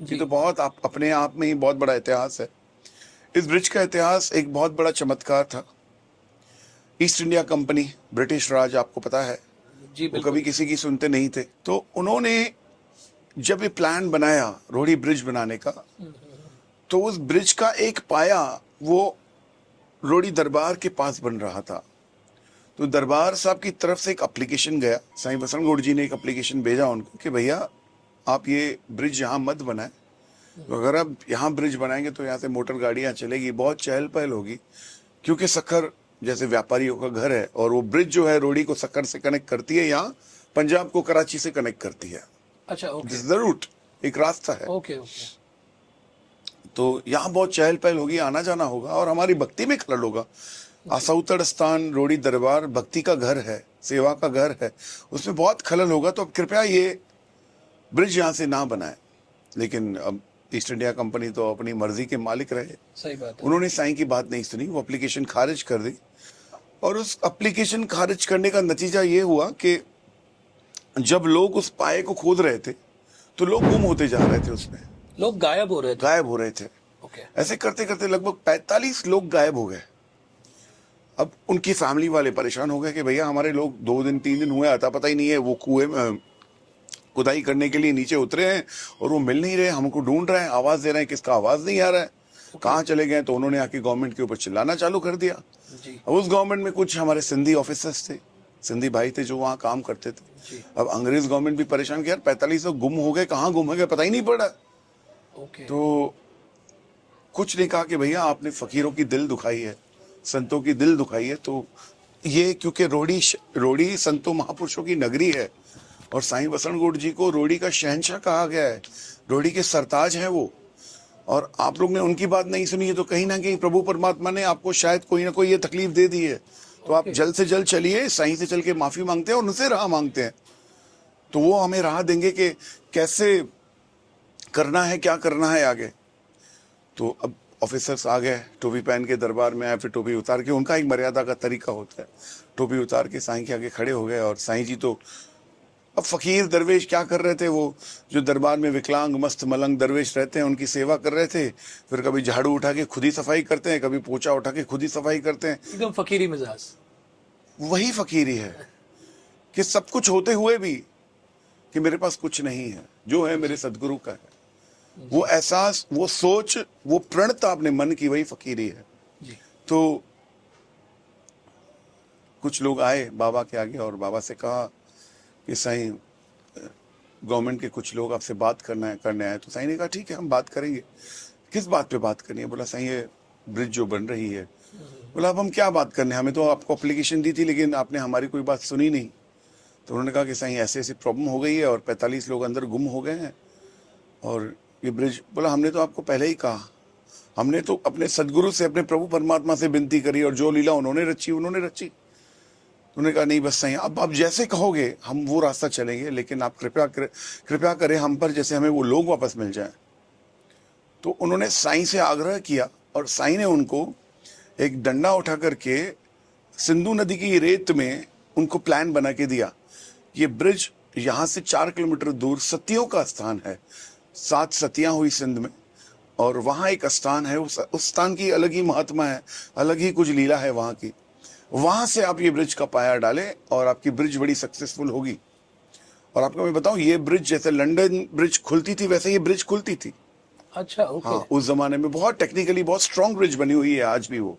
ये तो बहुत अपने आप में ही बहुत बड़ा इतिहास है। इस ब्रिज का इतिहास एक बहुत बड़ा चमत्कार था। ईस्ट इंडिया कंपनी, ब्रिटिश राज, आपको पता है, जी वो कभी बिल्कुल। किसी की सुनते नहीं थे। तो उन्होंने जब ये प्लान बनाया रोहिणी ब्रिज बनाने का, तो उस ब्रिज का एक पाया वो रोहिणी दरबार के पास बन रहा था। तो दरबार साहब की तरफ से एक एप्लीकेशन गया, साईं बसनगुड़ जी ने एक एप्लीकेशन भेजा उनको कि भैया आप ये ब्रिज यहाँ मत बनाए, तो अगर आप यहाँ ब्रिज बनाएंगे तो यहाँ से मोटर गाड़ियाँ चलेगी, बहुत चहल पहल होगी, क्योंकि सक्खर जैसे व्यापारियों का घर है, और वो ब्रिज जो है रोड़ी को सक्खर से कनेक्ट करती है, यहाँ पंजाब को कराची से कनेक्ट करती है। अच्छा, this okay. Is the route, एक रास्ता है। Okay okay. तो यहाँ बहुत चहल पहल होगी, आना जाना होगा, और हमारी भक्ति में खलल होगा। आसाउतड़ स्थान रोड़ी दरबार भक्ति का घर है, सेवा का घर है, उसमें बहुत खलल होगा। तो अब कृपया ये ब्रिज यहाँ से ना बनाए। लेकिन अब ईस्ट इंडिया कंपनी तो अपनी मर्जी के मालिक रहे, सही बात है। उन्होंने साईं की बात नहीं सुनी, वो एप्लीकेशन खारिज कर दी। और उस एप्लीकेशन खारिज करने का नतीजा ये हुआ कि जब लोग उस पाए को खोद रहे थे तो लोग गुम होते जा रहे थे, उसमें लोग गायब हो रहे थे। गायब हो रहे थे। ओके। ऐसे करते करते लगभग 45 लोग गायब हो गए। अब उनकी फैमिली वाले परेशान हो गए कि भैया हमारे लोग 2 दिन 3 दिन हुए, आता पता ही नहीं है, वो कुएं में खुदाई करने के लिए नीचे उतरे हैं और वो मिल नहीं रहे, हमको ढूंढ रहे हैं, आवाज दे रहे हैं, किसका आवाज नहीं आ रहा है, कहाँ चले गए। तो उन्होंने आके गवर्नमेंट के ऊपर चिल्लाना चालू कर दिया। जी अब उस गवर्नमेंट में कुछ हमारे सिंधी ऑफिसर्स थे, सिंधी भाई थे जो वहाँ काम करते थे। जी। अब अंग्रेज गवर्नमेंट भी परेशान कि यार 45 लोग गुम हो गए, कहाँ गुम हो गए पता ही नहीं पड़ा। ओके। तो कुछ ने कहा कि भैया आपने फकीरों की दिल दुखाई है, संतों की दिल दुखाई है। तो ये क्योंकि रोड़ी संतों महापुरुषों की नगरी है, और साईं बसनगुड़ जी को रोड़ी का शहंशाह कहा गया है, रोड़ी के सरताज हैं वो, और आप लोग ने उनकी बात नहीं सुनी है, तो कहीं ना कहीं प्रभु परमात्मा ने आपको शायद कोई ना कोई ये तकलीफ दे दी है। तो आप ओके। जल्द से जल्द चलिए, साईं से चल के माफी मांगते हैं और उनसे राह मांगते हैं, तो वो हमें राह देंगे कि कैसे करना है, क्या करना है आगे। तो अब ऑफिसर्स आ गए, टोपी पहन के दरबार में आए, फिर टोपी उतार के, उनका एक मर्यादा का तरीका होता है, टोपी उतार के साईं के आगे खड़े हो गए। और साईं जी तो अब फकीर दरवेश क्या कर रहे थे, वो जो दरबार में विकलांग मस्त मलंग दरवेश रहते हैं उनकी सेवा कर रहे थे। फिर कभी झाड़ू उठा के खुद ही सफाई करते हैं, कभी पोछा उठा के खुद ही सफाई करते हैं। एकदम फकीरी मिजाज। वही फकीरी है कि सब कुछ होते हुए भी कि मेरे पास कुछ नहीं है, जो है मेरे सदगुरु का है। वो एहसास, वो सोच, वो प्रणता अपने मन की, वही फकीरी है। जी। तो कुछ लोग आए बाबा के आगे और बाबा से कहा कि साईं गवर्नमेंट के कुछ लोग आपसे बात करने आए। तो साईं ने कहा ठीक है, हम बात करेंगे। किस बात पे बात करनी है? बोला साईं ये ब्रिज जो बन रही है। बोला अब हम क्या बात करने, हमें तो आपको एप्लीकेशन दी थी लेकिन आपने हमारी कोई बात सुनी नहीं। तो उन्होंने कहा कि साईं ऐसे ऐसी प्रॉब्लम हो गई है और 45 लोग अंदर गुम हो गए हैं, और ये ब्रिज। बोला हमने तो आपको पहले ही कहा, हमने तो अपने सदगुरु से, अपने प्रभु परमात्मा से विनती करी, और जो लीला उन्होंने रची उन्होंने रची। उन्होंने कहा नहीं बस सही, अब आप जैसे कहोगे हम वो रास्ता चलेंगे, लेकिन आप कृपया करें हम पर, जैसे हमें वो लोग वापस मिल जाएं। तो उन्होंने साईं से आग्रह किया, और साईं ने उनको एक डंडा उठा करके सिंधु नदी की रेत में उनको प्लान बना के दिया। ये ब्रिज यहाँ से 4 किलोमीटर दूर सतियों का स्थान है, 7 सतियां हुई सिंध में, और वहाँ एक स्थान है, उस स्थान की अलग ही महात्मा है, अलग ही कुछ लीला है वहाँ की। वहां से आप ये ब्रिज का पाया डालें और आपकी ब्रिज बड़ी सक्सेसफुल होगी। और आपको मैं बताऊं, ये ब्रिज जैसे लंदन ब्रिज खुलती थी वैसे ये ब्रिज खुलती थी। अच्छा, ओके। हाँ, उस जमाने में बहुत टेक्निकली बहुत स्ट्रांग ब्रिज बनी हुई है आज भी वो।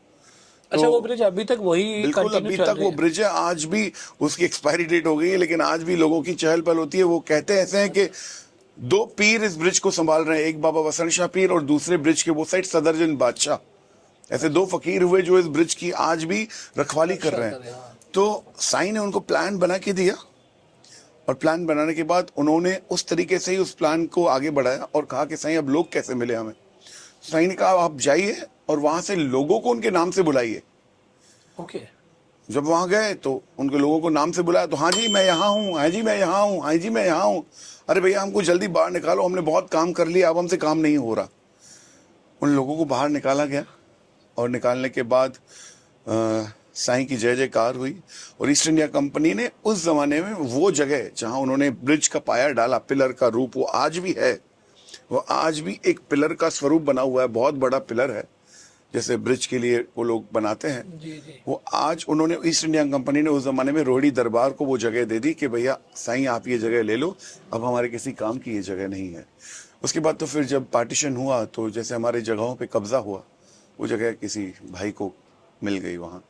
अच्छा, वो तो ब्रिज अभी तक वही बिल्कुल कंटिन्यू अभी चल तक रही वो है? ब्रिज है, आज भी उसकी एक्सपायरी डेट हो गई है, लेकिन आज भी लोगों की चहल पहल होती है। वो कहते ऐसे हैं कि 2 पीर इस ब्रिज को संभाल रहे हैं, एक बाबा वसंत शाह पीर और दूसरे ब्रिज के वो साइड सदरजन बादशाह। ऐसे 2 फकीर हुए जो इस ब्रिज की आज भी रखवाली कर रहे हैं। हाँ। तो साईं ने उनको प्लान बना के दिया, और प्लान बनाने के बाद उन्होंने उस तरीके से ही उस प्लान को आगे बढ़ाया और कहा कि साईं अब लोग कैसे मिले हमें। साईं ने कहा आप जाइए और वहां से लोगों को उनके नाम से बुलाइए। ओके। जब वहां गए तो उनके लोगों को नाम से बुलाया, तो हाँ जी मैं यहाँ हूँ, हाँ जी मैं यहाँ हूँ, हाँ जी मैं यहाँ हूँ। अरे भैया हमको जल्दी बाहर निकालो, हमने बहुत काम कर लिया, अब हमसे काम नहीं हो रहा। उन लोगों को बाहर निकाला गया, और निकालने के बाद साईं की जय जयकार हुई। और ईस्ट इंडिया कंपनी ने उस जमाने में वो जगह जहां उन्होंने ब्रिज का पाया डाला, पिलर का रूप वो आज भी है, वो आज भी एक पिलर का स्वरूप बना हुआ है, बहुत बड़ा पिलर है, जैसे ब्रिज के लिए वो लोग बनाते हैं। जी जी। वो आज उन्होंने, ईस्ट इंडिया कंपनी ने उस जमाने में रोहिड़ी दरबार को वो जगह दे दी कि भैया साईं आप ये जगह ले लो, अब हमारे किसी काम की ये जगह नहीं है। उसके बाद तो फिर जब पार्टीशन हुआ तो जैसे हमारे जगहों पे कब्जा हुआ, वो जगह किसी भाई को मिल गई वहाँ।